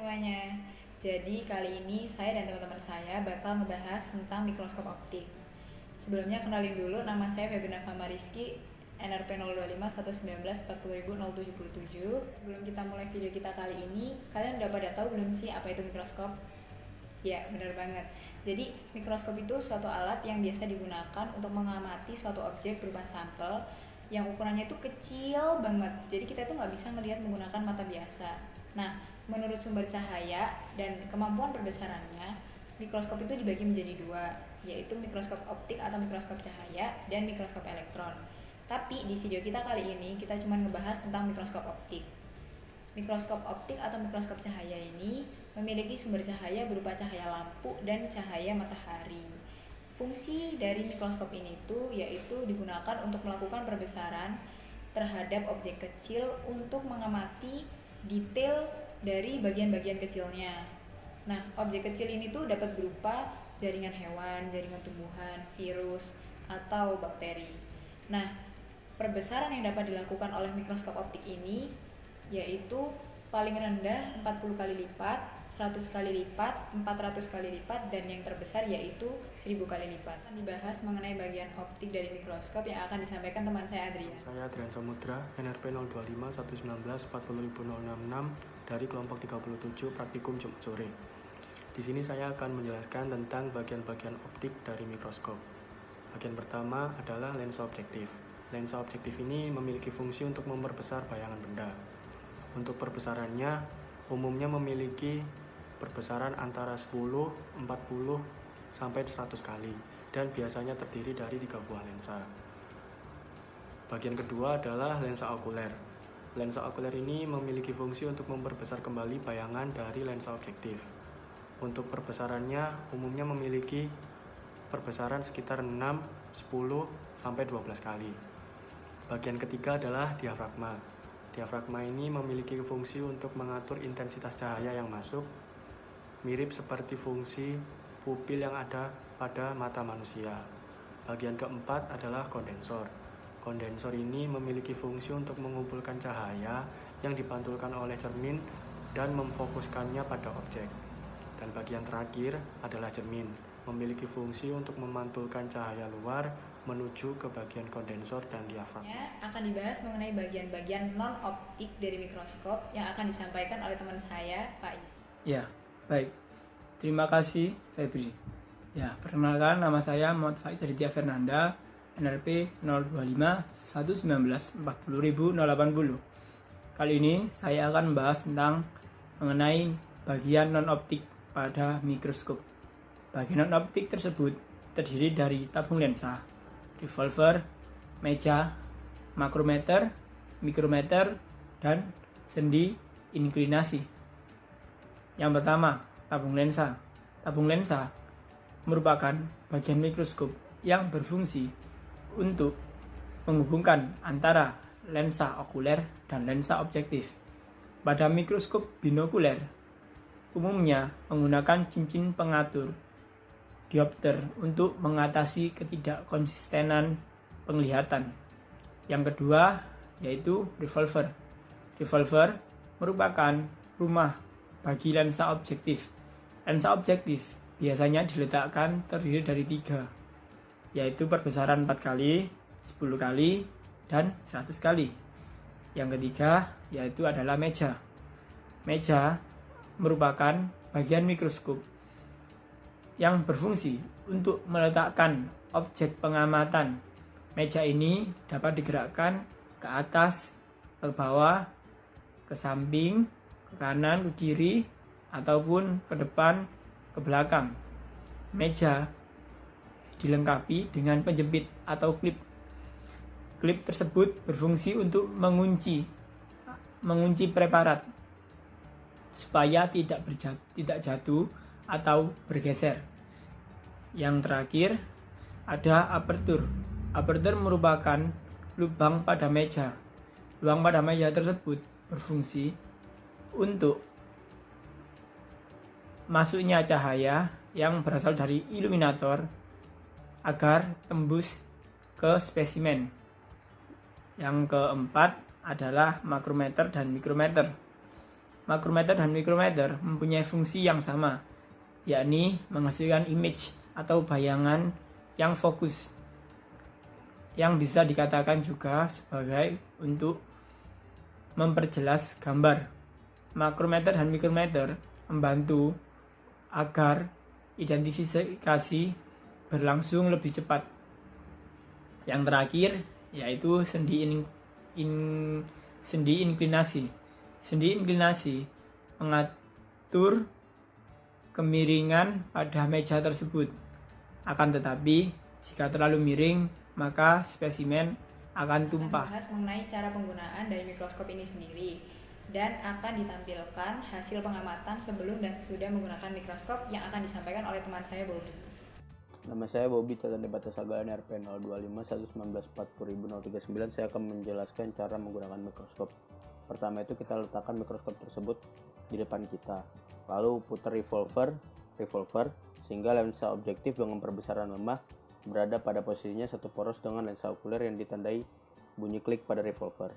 semuanya. Jadi kali ini saya dan teman-teman saya bakal ngebahas tentang mikroskop optik. Sebelumnya kenalin dulu, nama saya Febrina Fama Rizky, NRP 025-1940.077. Sebelum kita mulai video kita kali ini, kalian udah pada tahu belum sih apa itu mikroskop? Ya, benar banget. Jadi mikroskop itu suatu alat yang biasa digunakan untuk mengamati suatu objek berupa sampel yang ukurannya itu kecil banget. Jadi kita itu nggak bisa ngelihat menggunakan mata biasa. Nah, menurut sumber cahaya dan kemampuan perbesarannya, mikroskop itu dibagi menjadi dua, yaitu mikroskop optik atau mikroskop cahaya dan mikroskop elektron. Tapi di video kita kali ini kita cuma ngebahas tentang mikroskop optik. Mikroskop optik atau mikroskop cahaya ini memiliki sumber cahaya berupa cahaya lampu dan cahaya matahari. Fungsi dari mikroskop ini tuh yaitu digunakan untuk melakukan perbesaran terhadap objek kecil untuk mengamati detail dari bagian-bagian kecilnya. Nah, objek kecil ini tuh dapat berupa jaringan hewan, jaringan tumbuhan, virus, atau bakteri. Nah, perbesaran yang dapat dilakukan oleh mikroskop optik ini yaitu paling rendah 40 kali lipat, 100 kali lipat, 400 kali lipat, dan yang terbesar yaitu 1000 kali lipat. Akan dibahas mengenai bagian optik dari mikroskop yang akan disampaikan teman saya Adrian. Saya Adrian Samudra, NRP 025-119-40066 dari kelompok 37 Praktikum Jumat Sore. Di sini saya akan menjelaskan tentang bagian-bagian optik dari mikroskop. Bagian pertama adalah lensa objektif. Lensa objektif ini memiliki fungsi untuk memperbesar bayangan benda. Untuk perbesarannya, umumnya memiliki perbesaran antara 10, 40, sampai 100 kali dan biasanya terdiri dari 3 buah lensa. Bagian kedua adalah lensa okuler. Lensa okuler ini memiliki fungsi untuk memperbesar kembali bayangan dari lensa objektif. Untuk perbesarannya umumnya memiliki perbesaran sekitar 6, 10, sampai 12 kali. Bagian ketiga adalah diafragma. Diafragma ini memiliki fungsi untuk mengatur intensitas cahaya yang masuk, mirip seperti fungsi pupil yang ada pada mata manusia. Bagian keempat adalah kondensor. Kondensor ini memiliki fungsi untuk mengumpulkan cahaya yang dipantulkan oleh cermin dan memfokuskannya pada objek. Dan bagian terakhir adalah cermin, memiliki fungsi untuk memantulkan cahaya luar menuju ke bagian kondensor dan diafragma. Akan dibahas mengenai bagian-bagian non-optik dari mikroskop yang akan disampaikan oleh teman saya, Faiz. Ya, baik. Terima kasih, Febri. Ya, perkenalkan nama saya Muhammad Faiz Aditya Fernanda, NRP 025-119-40080. Kali ini saya akan membahas tentang mengenai bagian non-optik pada mikroskop. Bagian non-optik tersebut terdiri dari tabung lensa, revolver, meja, makrometer, mikrometer, dan sendi inklinasi. Yang pertama, tabung lensa. Tabung lensa merupakan bagian mikroskop yang berfungsi untuk menghubungkan antara lensa okuler dan lensa objektif. Pada mikroskop binokuler, umumnya menggunakan cincin pengatur diopter untuk mengatasi ketidakkonsistenan penglihatan. Yang kedua yaitu revolver. Revolver merupakan rumah bagi lensa objektif. Lensa objektif biasanya diletakkan terdiri dari 3, yaitu perbesaran 4 kali, 10 kali, dan 100 kali. Yang ketiga yaitu adalah meja. Meja merupakan bagian mikroskop yang berfungsi untuk meletakkan objek pengamatan. Meja ini dapat digerakkan ke atas, ke bawah, ke samping, ke kanan, ke kiri, ataupun ke depan, ke belakang. Meja dilengkapi dengan penjepit atau klip. Klip tersebut berfungsi untuk mengunci preparat supaya tidak jatuh atau bergeser. Yang terakhir ada apertur. Apertur merupakan lubang pada meja. Lubang pada meja tersebut berfungsi untuk masuknya cahaya yang berasal dari iluminator agar tembus ke spesimen. Yang keempat adalah makrometer dan mikrometer. makrometer dan mikrometer mempunyai fungsi yang sama, yakni menghasilkan image atau bayangan yang fokus, yang bisa dikatakan juga sebagai untuk memperjelas gambar. Makrometer dan mikrometer membantu agar identifikasi berlangsung lebih cepat. Yang terakhir yaitu sendi inklinasi. Sendi inklinasi mengatur kemiringan pada meja tersebut. Akan tetapi, jika terlalu miring, maka spesimen akan tumpah. Bahas mengenai cara penggunaan dari mikroskop ini sendiri, dan akan ditampilkan hasil pengamatan sebelum dan sesudah menggunakan mikroskop yang akan disampaikan oleh teman saya, Bobby. Nama saya Bobby Catatan Batasagalan RP 025 119 40.039. Saya akan menjelaskan cara menggunakan mikroskop. Pertama itu kita letakkan mikroskop tersebut di depan kita. Lalu putar revolver sehingga lensa objektif dengan perbesaran lemah berada pada posisinya satu poros dengan lensa okuler yang ditandai bunyi klik pada revolver.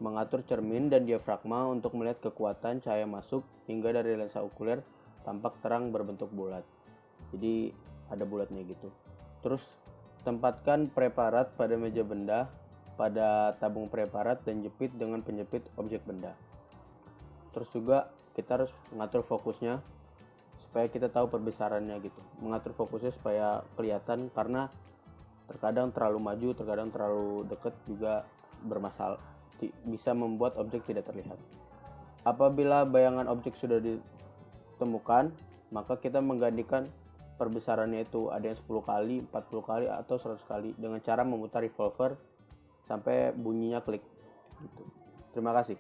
Mengatur cermin dan diafragma untuk melihat kekuatan cahaya masuk hingga dari lensa okuler tampak terang berbentuk bulat. Jadi ada bulatnya gitu. Terus tempatkan preparat pada meja benda, pada tabung preparat dan jepit dengan penjepit objek benda. Terus juga kita harus mengatur fokusnya supaya kita tahu perbesarannya gitu. Mengatur fokusnya supaya kelihatan, karena terkadang terlalu maju, terkadang terlalu dekat juga bermasalah, bisa membuat objek tidak terlihat. Apabila bayangan objek sudah ditemukan, maka kita menggantikan perbesarannya itu, ada yang 10 kali, 40 kali, atau 100 kali dengan cara memutar revolver sampai bunyinya klik gitu. Terima kasih.